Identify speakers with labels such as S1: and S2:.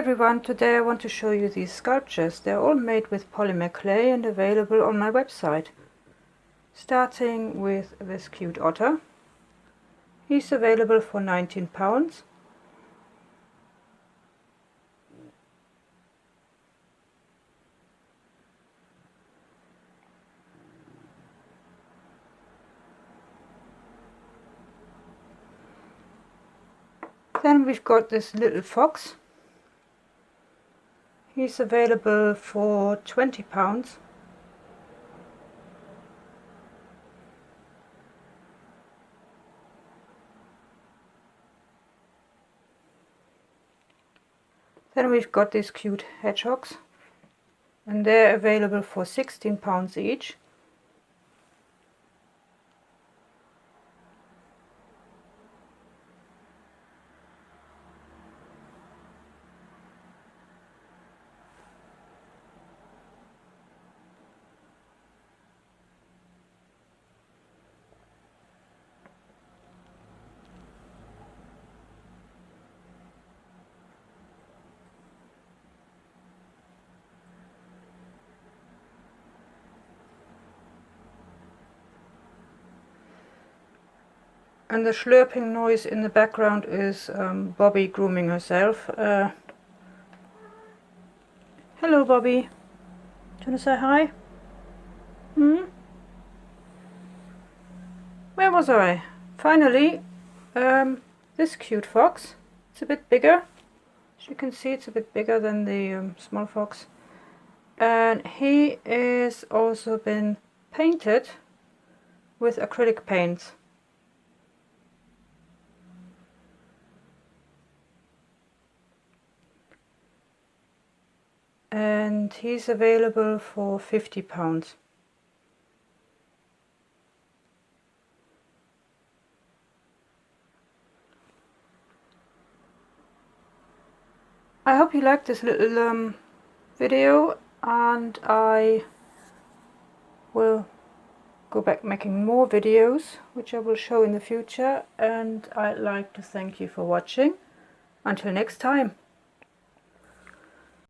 S1: everyone, today I want to show you these sculptures. They're all made with polymer clay and available on my website. Starting with this cute otter. He's available for £19. Then we've got this little fox. He's available for £20. Then we've got these cute hedgehogs, and they're available for £16 each. And the slurping noise in the background is Bobby grooming herself. Hello Bobby. Do you want to say hi? Where was I? Finally, this cute fox. It's a bit bigger. As you can see, it's a bit bigger than the small fox. And he is also been painted with acrylic paints. And he's available for £50. I hope you liked this little video, and I will go back making more videos which I will show in the future, and I'd like to thank you for watching. Until next time.